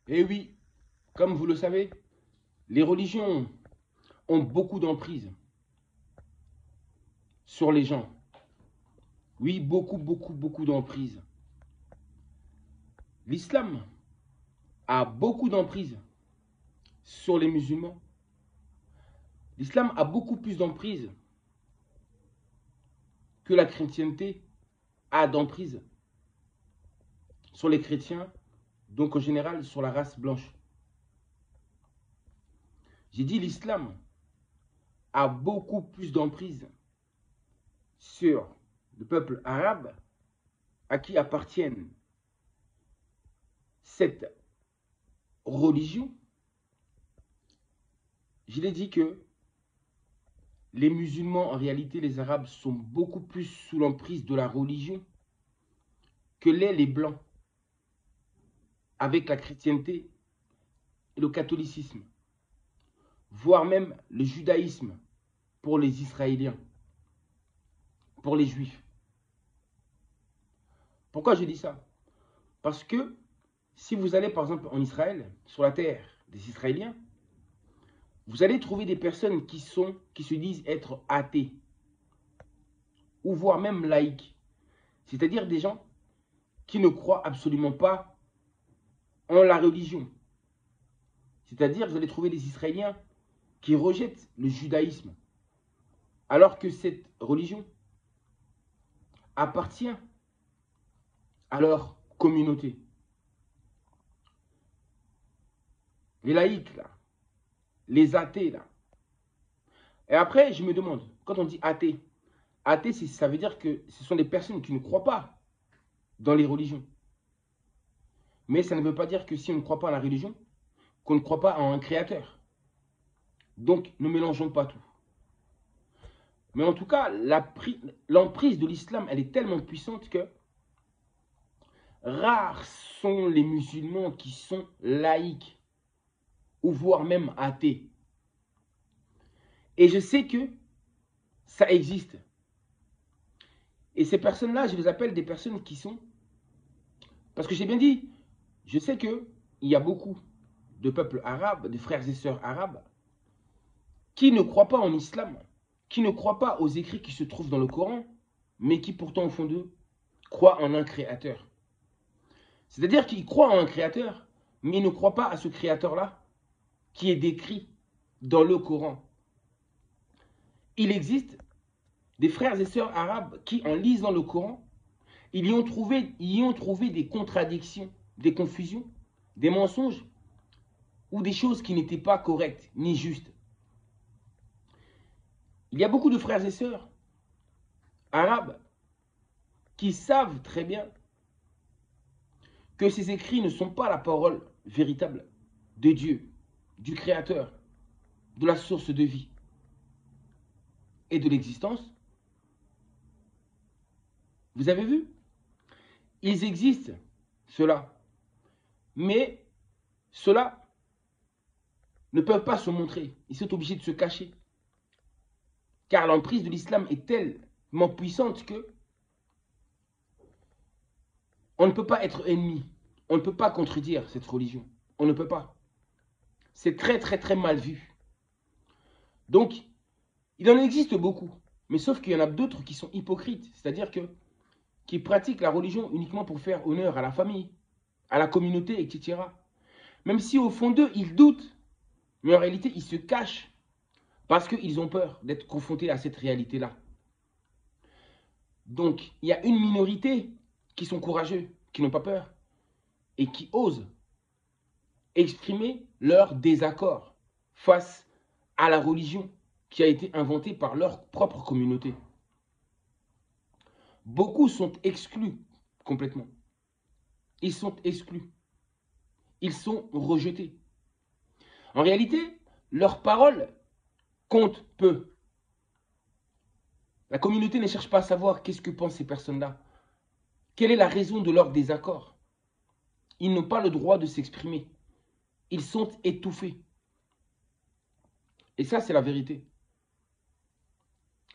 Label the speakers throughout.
Speaker 1: Et oui, comme vous le savez, les religions ont beaucoup d'emprise sur les gens. Oui, beaucoup d'emprise. L'islam a beaucoup d'emprise sur les musulmans. L'islam a beaucoup plus d'emprise que la chrétienté a d'emprise sur les chrétiens, donc en général sur la race blanche. J'ai dit l'islam a beaucoup plus d'emprise sur le peuple arabe à qui appartiennent cette religion. Je l'ai dit que les musulmans, en réalité, les arabes, sont beaucoup plus sous l'emprise de la religion que les blancs, avec la chrétienté et le catholicisme, voire même le judaïsme pour les Israéliens, pour les Juifs. Pourquoi je dis ça? Parce que si vous allez par exemple en Israël, sur la terre des Israéliens, vous allez trouver des personnes qui se disent être athées, ou voire même laïcs. C'est-à-dire des gens qui ne croient absolument pas en la religion. C'est-à-dire, vous allez trouver des Israéliens qui rejettent le judaïsme, alors que cette religion appartient à leur communauté. Les laïcs, là, les athées, là. Et après, je me demande, quand on dit athée, athée, ça veut dire que ce sont des personnes qui ne croient pas dans les religions. Mais ça ne veut pas dire que si on ne croit pas à la religion, qu'on ne croit pas en un créateur. Donc, ne mélangeons pas tout. Mais en tout cas, l'emprise de l'islam, elle est tellement puissante que rares sont les musulmans qui sont laïcs, ou voire même athées. Et je sais que ça existe. Et ces personnes-là, je les appelle des personnes qui sont... Parce que j'ai bien dit, je sais qu'il y a beaucoup de peuples arabes, de frères et sœurs arabes, qui ne croient pas en islam, qui ne croient pas aux écrits qui se trouvent dans le Coran, mais qui pourtant au fond d'eux croient en un créateur. C'est-à-dire qu'ils croient en un créateur, mais ils ne croient pas à ce créateur-là qui est décrit dans le Coran. Il existe des frères et sœurs arabes qui, en lisant le Coran, ils y ont trouvé des contradictions, des confusions, des mensonges ou des choses qui n'étaient pas correctes ni justes. Il y a beaucoup de frères et sœurs arabes qui savent très bien que ces écrits ne sont pas la parole véritable de Dieu, du Créateur, de la source de vie et de l'existence. Vous avez vu? Ils existent, ceux-là. Mais ceux-là ne peuvent pas se montrer. Ils sont obligés de se cacher. Car l'emprise de l'islam est tellement puissante que on ne peut pas être ennemi. On ne peut pas contredire cette religion. On ne peut pas. C'est très mal vu. Donc, il en existe beaucoup. Mais sauf qu'il y en a d'autres qui sont hypocrites. C'est-à-dire qui pratiquent la religion uniquement pour faire honneur à la famille, à la communauté, etc. Même si au fond d'eux, ils doutent. Mais en réalité, ils se cachent parce qu'ils ont peur d'être confrontés à cette réalité-là. Donc, il y a une minorité qui sont courageux, qui n'ont pas peur et qui osent exprimer leur désaccord face à la religion qui a été inventée par leur propre communauté. Beaucoup sont exclus complètement. Ils sont exclus. Ils sont rejetés. En réalité, leurs paroles comptent peu. La communauté ne cherche pas à savoir qu'est-ce que pensent ces personnes-là. Quelle est la raison de leur désaccord? Ils n'ont pas le droit de s'exprimer. Ils sont étouffés. Et ça, c'est la vérité.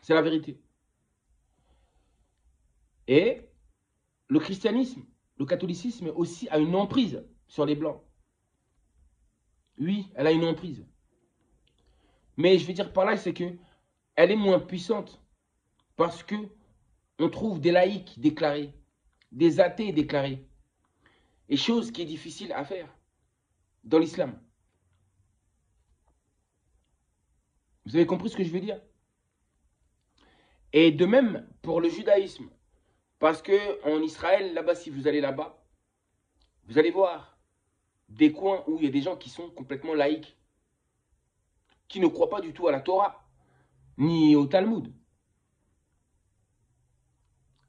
Speaker 1: C'est la vérité. Et le christianisme, le catholicisme aussi a une emprise sur les blancs. Oui, elle a une emprise. Mais je veux dire par là, c'est que elle est moins puissante parce que on trouve des laïcs déclarés, des athées déclarés, et chose qui est difficile à faire dans l'islam. Vous avez compris ce que je veux dire? Et de même pour le judaïsme. Parce que en Israël, là-bas, si vous allez là-bas, vous allez voir des coins où il y a des gens qui sont complètement laïcs, qui ne croient pas du tout à la Torah, ni au Talmud.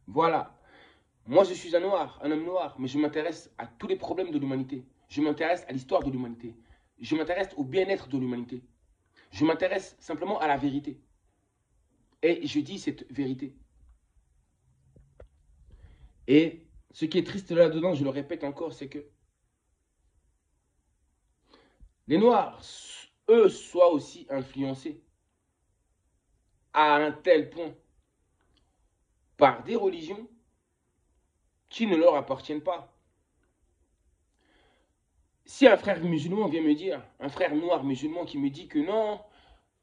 Speaker 1: Voilà. Moi, je suis un noir, un homme noir, mais je m'intéresse à tous les problèmes de l'humanité. Je m'intéresse à l'histoire de l'humanité. Je m'intéresse au bien-être de l'humanité. Je m'intéresse simplement à la vérité. Et je dis cette vérité. Et ce qui est triste là-dedans, je le répète encore, c'est que les Noirs, eux, soient aussi influencés à un tel point par des religions qui ne leur appartiennent pas. Si un frère musulman vient me dire, un frère noir musulman qui me dit que non,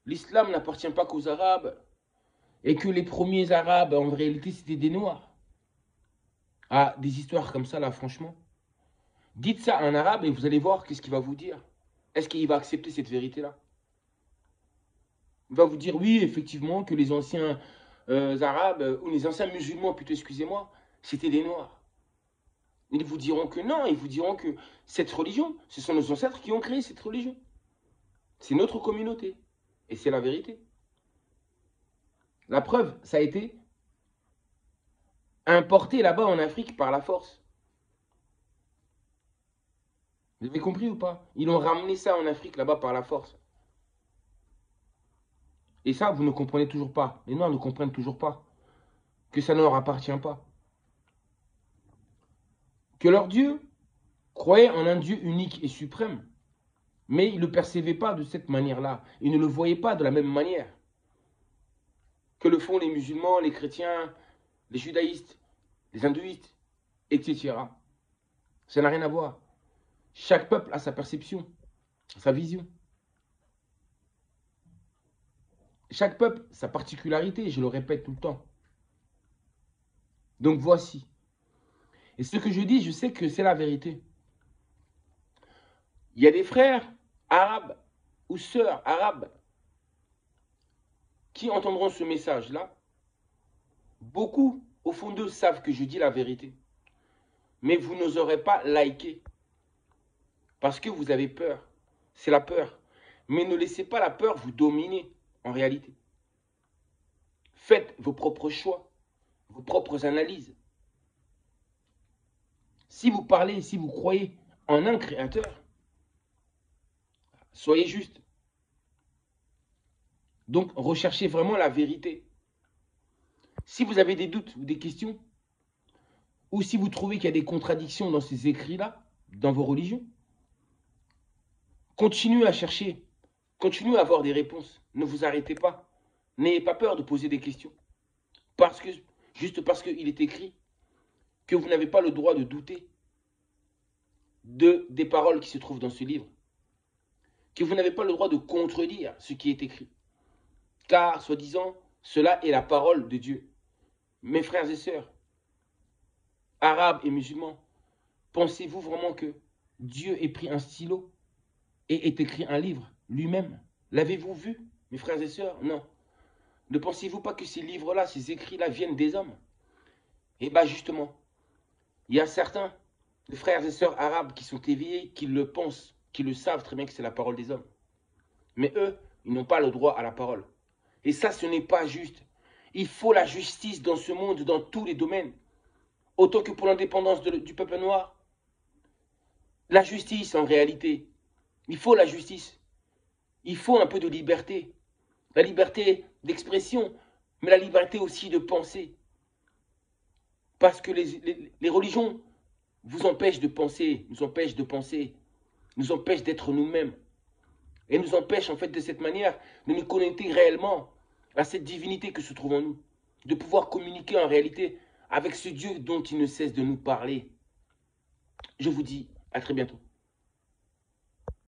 Speaker 1: l'islam n'appartient pas qu'aux Arabes et que les premiers Arabes, en réalité, c'était des Noirs. Ah, des histoires comme ça, là, franchement. Dites ça à un Arabe et vous allez voir qu'est-ce qu'il va vous dire. Est-ce qu'il va accepter cette vérité-là? Il va vous dire, oui, effectivement, que les anciens Arabes, ou les anciens musulmans, plutôt, excusez-moi, c'était des Noirs. Ils vous diront que non, ils vous diront que cette religion, ce sont nos ancêtres qui ont créé cette religion. C'est notre communauté. Et c'est la vérité. La preuve, ça a été importé là-bas en Afrique par la force. Vous avez compris ou pas? Ils ont ramené ça en Afrique là-bas par la force. Et ça, vous ne comprenez toujours pas. Les Noirs ne comprennent toujours pas que ça ne leur appartient pas. Que leur Dieu croyait en un Dieu unique et suprême. Mais ils ne le percevaient pas de cette manière-là. Ils ne le voyaient pas de la même manière que le font les musulmans, les chrétiens, les judaïstes, les hindouistes, etc. Ça n'a rien à voir. Chaque peuple a sa perception, sa vision. Chaque peuple, sa particularité, je le répète tout le temps. Donc voici. Et ce que je dis, je sais que c'est la vérité. Il y a des frères arabes ou sœurs arabes qui entendront ce message-là. Beaucoup, au fond d'eux, savent que je dis la vérité. Mais vous n'oserez pas liker. Parce que vous avez peur. C'est la peur. Mais ne laissez pas la peur vous dominer en réalité. Faites vos propres choix, vos propres analyses. Si vous parlez, si vous croyez en un créateur, soyez juste. Donc, recherchez vraiment la vérité. Si vous avez des doutes ou des questions, ou si vous trouvez qu'il y a des contradictions dans ces écrits-là, dans vos religions, continuez à chercher, continuez à avoir des réponses. Ne vous arrêtez pas. N'ayez pas peur de poser des questions. Juste parce qu'il est écrit que vous n'avez pas le droit de douter des paroles qui se trouvent dans ce livre. Que vous n'avez pas le droit de contredire ce qui est écrit. Car, soi-disant, cela est la parole de Dieu. Mes frères et sœurs, arabes et musulmans, pensez-vous vraiment que Dieu ait pris un stylo et ait écrit un livre lui-même? L'avez-vous vu, mes frères et sœurs? Non. Ne pensez-vous pas que ces livres-là, ces écrits-là viennent des hommes? Eh bien justement, il y a certains frères et sœurs arabes qui sont éveillés, qui le pensent, qui le savent très bien que c'est la parole des hommes. Mais eux, ils n'ont pas le droit à la parole. Et ça, ce n'est pas juste. Il faut la justice dans ce monde, dans tous les domaines. Autant que pour l'indépendance du peuple noir. La justice, en réalité. Il faut la justice. Il faut un peu de liberté. La liberté d'expression, mais la liberté aussi de penser. Parce que les religions vous empêchent de penser, nous empêchent de penser, nous empêchent d'être nous-mêmes. Et nous empêchent en fait de cette manière de nous connecter réellement à cette divinité que se trouve en nous. De pouvoir communiquer en réalité avec ce Dieu dont il ne cesse de nous parler. Je vous dis à très bientôt.